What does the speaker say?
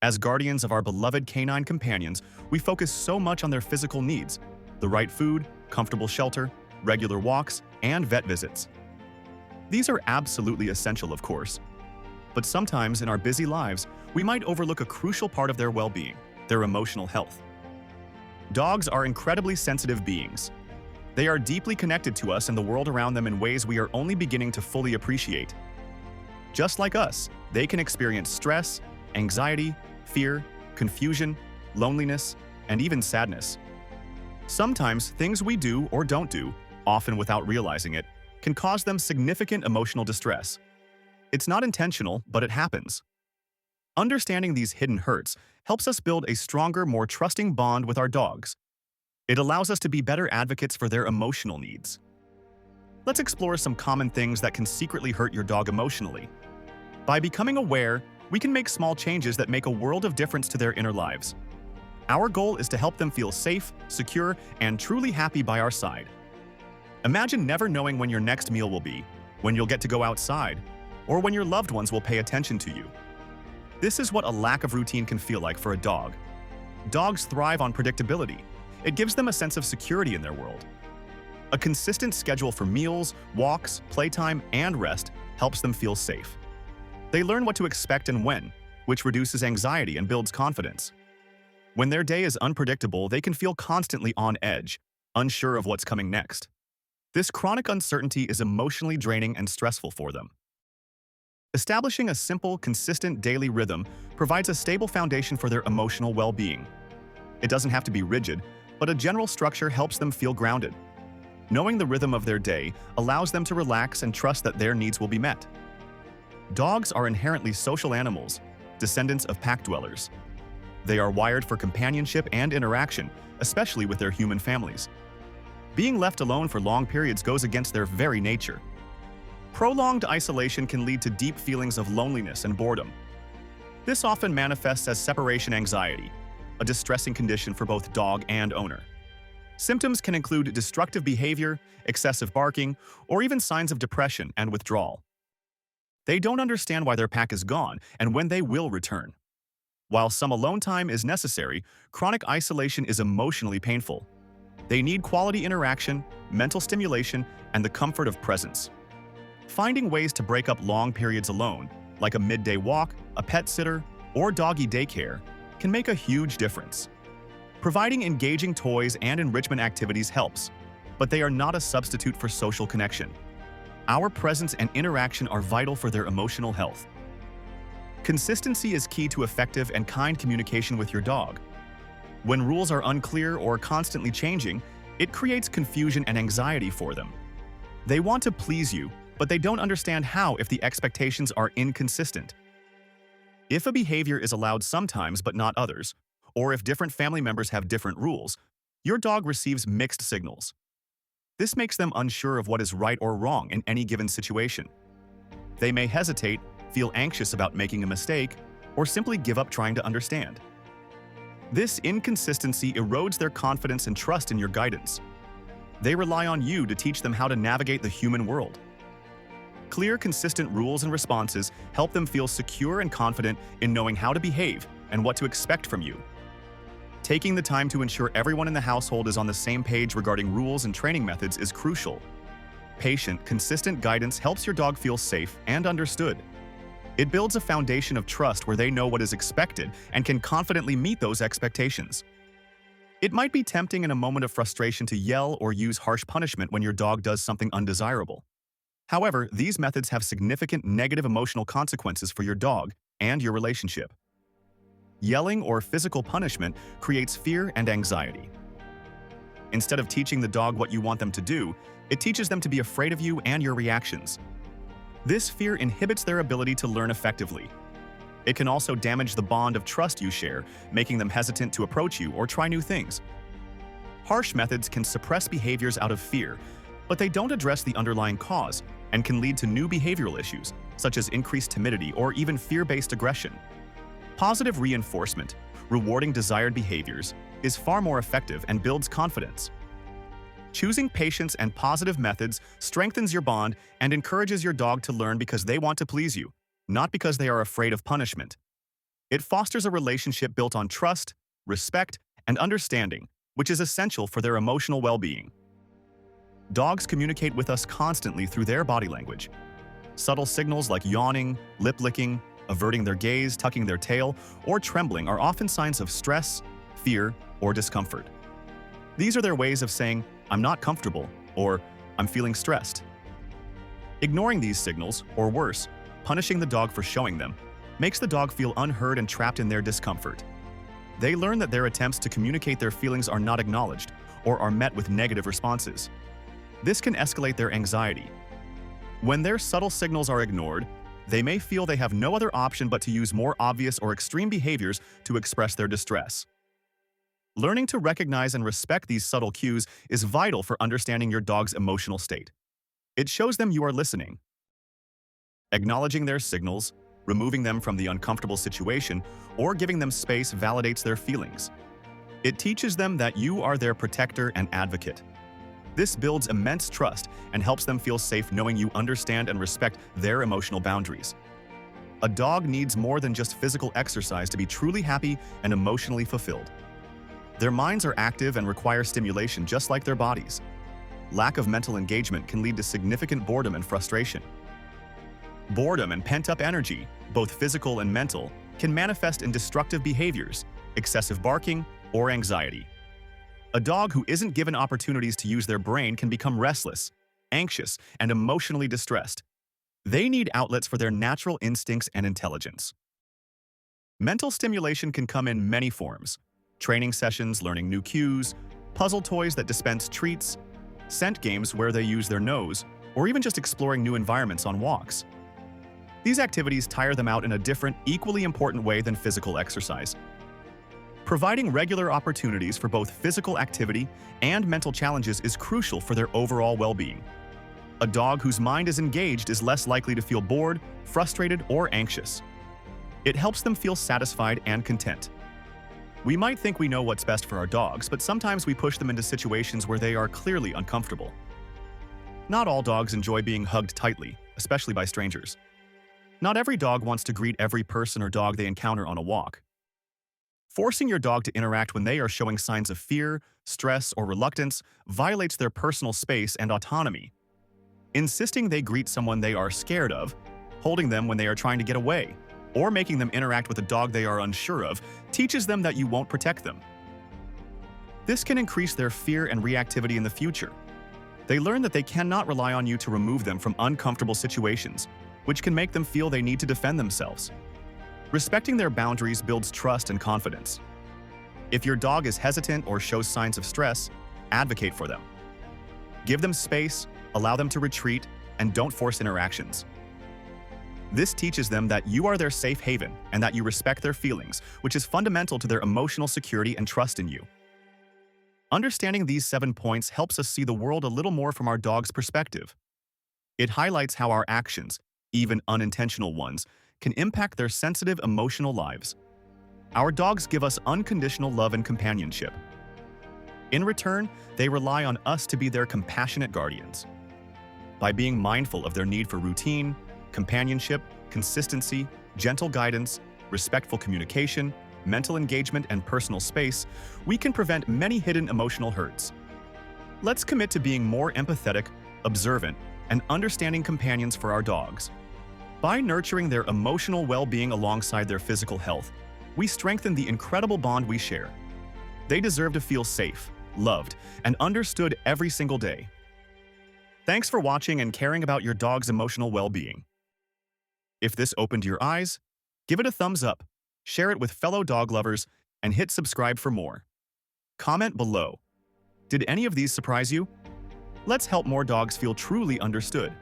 As guardians of our beloved canine companions, we focus so much on their physical needs: the right food, comfortable shelter, regular walks, and vet visits. These are absolutely essential, of course. But sometimes in our busy lives, we might overlook a crucial part of their well-being: their emotional health. Dogs are incredibly sensitive beings. They are deeply connected to us and the world around them in ways we are only beginning to fully appreciate. Just like us, they can experience stress, anxiety, fear, confusion, loneliness, and even sadness. Sometimes things we do or don't do, often without realizing it, can cause them significant emotional distress. It's not intentional, but it happens. Understanding these hidden hurts helps us build a stronger, more trusting bond with our dogs. It allows us to be better advocates for their emotional needs. Let's explore some common things that can secretly hurt your dog emotionally. By becoming aware, we can make small changes that make a world of difference to their inner lives. Our goal is to help them feel safe, secure, and truly happy by our side. Imagine never knowing when your next meal will be, when you'll get to go outside, or when your loved ones will pay attention to you. This is what a lack of routine can feel like for a dog. Dogs thrive on predictability. It gives them a sense of security in their world. A consistent schedule for meals, walks, playtime, and rest helps them feel safe. They learn what to expect and when, which reduces anxiety and builds confidence. When their day is unpredictable, they can feel constantly on edge, unsure of what's coming next. This chronic uncertainty is emotionally draining and stressful for them. Establishing a simple, consistent daily rhythm provides a stable foundation for their emotional well-being. It doesn't have to be rigid, but a general structure helps them feel grounded. Knowing the rhythm of their day allows them to relax and trust that their needs will be met. Dogs are inherently social animals, descendants of pack dwellers. They are wired for companionship and interaction, especially with their human families. Being left alone for long periods goes against their very nature. Prolonged isolation can lead to deep feelings of loneliness and boredom. This often manifests as separation anxiety, a distressing condition for both dog and owner. Symptoms can include destructive behavior, excessive barking, or even signs of depression and withdrawal. They don't understand why their pack is gone and when they will return. While some alone time is necessary, chronic isolation is emotionally painful. They need quality interaction, mental stimulation, and the comfort of presence. Finding ways to break up long periods alone, like a midday walk, a pet sitter, or doggy daycare, can make a huge difference. Providing engaging toys and enrichment activities helps, but they are not a substitute for social connection. Our presence and interaction are vital for their emotional health. Consistency is key to effective and kind communication with your dog. When rules are unclear or constantly changing, it creates confusion and anxiety for them. They want to please you, but they don't understand how if the expectations are inconsistent. If a behavior is allowed sometimes but not others, or if different family members have different rules, your dog receives mixed signals. This makes them unsure of what is right or wrong in any given situation. They may hesitate, feel anxious about making a mistake, or simply give up trying to understand. This inconsistency erodes their confidence and trust in your guidance. They rely on you to teach them how to navigate the human world. Clear, consistent rules and responses help them feel secure and confident in knowing how to behave and what to expect from you. Taking the time to ensure everyone in the household is on the same page regarding rules and training methods is crucial. Patient, consistent guidance helps your dog feel safe and understood. It builds a foundation of trust where they know what is expected and can confidently meet those expectations. It might be tempting in a moment of frustration to yell or use harsh punishment when your dog does something undesirable. However, these methods have significant negative emotional consequences for your dog and your relationship. Yelling or physical punishment creates fear and anxiety. Instead of teaching the dog what you want them to do, it teaches them to be afraid of you and your reactions. This fear inhibits their ability to learn effectively. It can also damage the bond of trust you share, making them hesitant to approach you or try new things. Harsh methods can suppress behaviors out of fear, but they don't address the underlying cause and can lead to new behavioral issues, such as increased timidity or even fear-based aggression. Positive reinforcement, rewarding desired behaviors, is far more effective and builds confidence. Choosing patience and positive methods strengthens your bond and encourages your dog to learn because they want to please you, not because they are afraid of punishment. It fosters a relationship built on trust, respect, and understanding, which is essential for their emotional well-being. Dogs communicate with us constantly through their body language. Subtle signals like yawning, lip licking, averting their gaze, tucking their tail, or trembling are often signs of stress, fear, or discomfort. These are their ways of saying, "I'm not comfortable," or "I'm feeling stressed." Ignoring these signals, or worse, punishing the dog for showing them, makes the dog feel unheard and trapped in their discomfort. They learn that their attempts to communicate their feelings are not acknowledged, or are met with negative responses. This can escalate their anxiety. When their subtle signals are ignored, they may feel they have no other option but to use more obvious or extreme behaviors to express their distress. Learning to recognize and respect these subtle cues is vital for understanding your dog's emotional state. It shows them you are listening. Acknowledging their signals, removing them from the uncomfortable situation, or giving them space validates their feelings. It teaches them that you are their protector and advocate. This builds immense trust and helps them feel safe knowing you understand and respect their emotional boundaries. A dog needs more than just physical exercise to be truly happy and emotionally fulfilled. Their minds are active and require stimulation just like their bodies. Lack of mental engagement can lead to significant boredom and frustration. Boredom and pent-up energy, both physical and mental, can manifest in destructive behaviors, excessive barking, or anxiety. A dog who isn't given opportunities to use their brain can become restless, anxious, and emotionally distressed. They need outlets for their natural instincts and intelligence. Mental stimulation can come in many forms: training sessions learning new cues, puzzle toys that dispense treats, scent games where they use their nose, or even just exploring new environments on walks. These activities tire them out in a different, equally important way than physical exercise. Providing regular opportunities for both physical activity and mental challenges is crucial for their overall well-being. A dog whose mind is engaged is less likely to feel bored, frustrated, or anxious. It helps them feel satisfied and content. We might think we know what's best for our dogs, but sometimes we push them into situations where they are clearly uncomfortable. Not all dogs enjoy being hugged tightly, especially by strangers. Not every dog wants to greet every person or dog they encounter on a walk. Forcing your dog to interact when they are showing signs of fear, stress, or reluctance violates their personal space and autonomy. Insisting they greet someone they are scared of, holding them when they are trying to get away, or making them interact with a dog they are unsure of teaches them that you won't protect them. This can increase their fear and reactivity in the future. They learn that they cannot rely on you to remove them from uncomfortable situations, which can make them feel they need to defend themselves. Respecting their boundaries builds trust and confidence. If your dog is hesitant or shows signs of stress, advocate for them. Give them space, allow them to retreat, and don't force interactions. This teaches them that you are their safe haven and that you respect their feelings, which is fundamental to their emotional security and trust in you. Understanding these 7 points helps us see the world a little more from our dog's perspective. It highlights how our actions, even unintentional ones, can impact their sensitive emotional lives. Our dogs give us unconditional love and companionship. In return, they rely on us to be their compassionate guardians. By being mindful of their need for routine, companionship, consistency, gentle guidance, respectful communication, mental engagement, and personal space, we can prevent many hidden emotional hurts. Let's commit to being more empathetic, observant, and understanding companions for our dogs. By nurturing their emotional well-being alongside their physical health, we strengthen the incredible bond we share. They deserve to feel safe, loved, and understood every single day. Thanks for watching and caring about your dog's emotional well-being. If this opened your eyes, give it a thumbs up, share it with fellow dog lovers, and hit subscribe for more. Comment below. Did any of these surprise you? Let's help more dogs feel truly understood.